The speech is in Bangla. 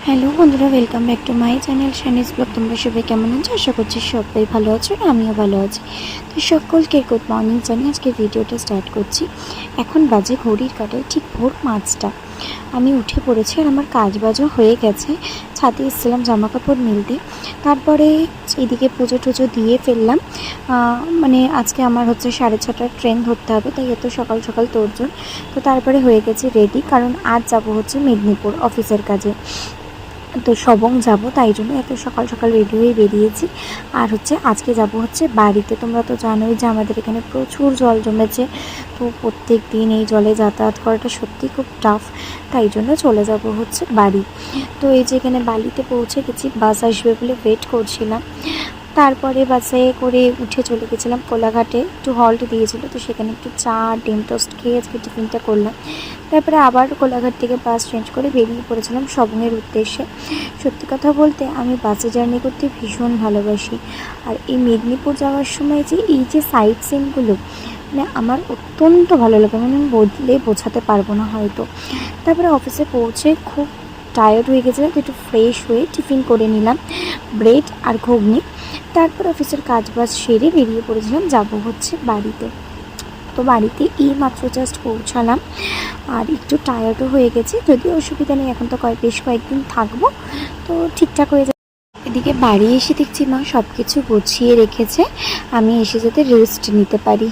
হ্যালো বন্ধুরা, welcome back to my channel Shani's blog. তোমরা সবাই কেমন আছো? আশা করছি সবাই ভালো আছো, আর আমিও ভালো আছি। তো সকলকে গুড মর্নিং জানিয়ে আজকে ভিডিওটা স্টার্ট করছি। এখন বাজে ঘড়ির কাঁটায় ঠিক ভোর 5টা। আমি উঠে পড়েছি আর আমার কাজ বাজও হয়ে গেছে। ছাদে এসেছিলাম জামা কাপড় মিলতে, তারপরে এদিকে পুজো টুজো দিয়ে ফেললাম। মানে আজকে আমার হচ্ছে 6:30টার ট্রেন ধরতে হবে, তাই এত সকাল সকাল তোড়জোড়। তো তারপরে হয়ে গেছে রেডি, কারণ আজ যাব হচ্ছে মেদিনীপুর অফিসের কাজে। তো সবং যাব, তাই জন্য এত সকাল সকাল রেডি হয়ে বেরিয়েছি। আর হচ্ছে আজকে যাব হচ্ছে বাড়িতে। তোমরা তো জানোই যে আমাদের এখানে প্রচুর জল জমেছে। তো প্রত্যেক দিন এই জলে যাতায়াত করাটা সত্যি খুব টাফ, তাই জন্য চলে যাব হচ্ছে বাড়ি। তো এই যে এখানে বালিতে পৌঁছে গেছি, বাস আসবে বলে ওয়েট করছিলাম। তারপরে বাসে করে উঠে চলে গেছিলাম কোলাঘাটে, একটু হল্ট দিয়েছিল, তো সেখানে একটু চা ডিম টোস্ট খেয়ে আজকে টিফিনটা করলাম। তারপরে আবার কোলাঘাট থেকে বাস চেঞ্জ করে বেরিয়ে পড়েছিলাম সবংয়ের উদ্দেশ্যে। সত্যি কথা বলতে আমি বাসে জার্নি করতে ভীষণ ভালোবাসি। আর এই মেদিনীপুর যাওয়ার সময় যে এই যে সাইট সিনগুলো, মানে আমার অত্যন্ত ভালো লাগে, মানে আমি বদলে বোঝাতে পারবো না হয়তো। তারপরে অফিসে পৌঁছে খুব টায়ার্ড হয়ে গেছিলাম, তো একটু ফ্রেশ হয়ে টিফিন করে নিলাম, ব্রেড আর ঘুগনি। তারপর অফিসের কাজ বাজ সেরে বেরিয়ে পড়েছিলাম, যাব হচ্ছে বাড়িতে। তো বাড়িতে এই মাত্র জাস্ট পৌঁছালাম, আর একটু টায়ার্ডও হয়ে গেছি, যদিও অসুবিধা নেই, এখন তো বেশ কয়েকদিন থাকবো, তো ঠিকঠাক হয়ে যাবে। এদিকে বাড়ি এসে দেখছি মা সব কিছু গুছিয়ে রেখেছে, আমি এসে যাতে রেস্ট নিতে পারি।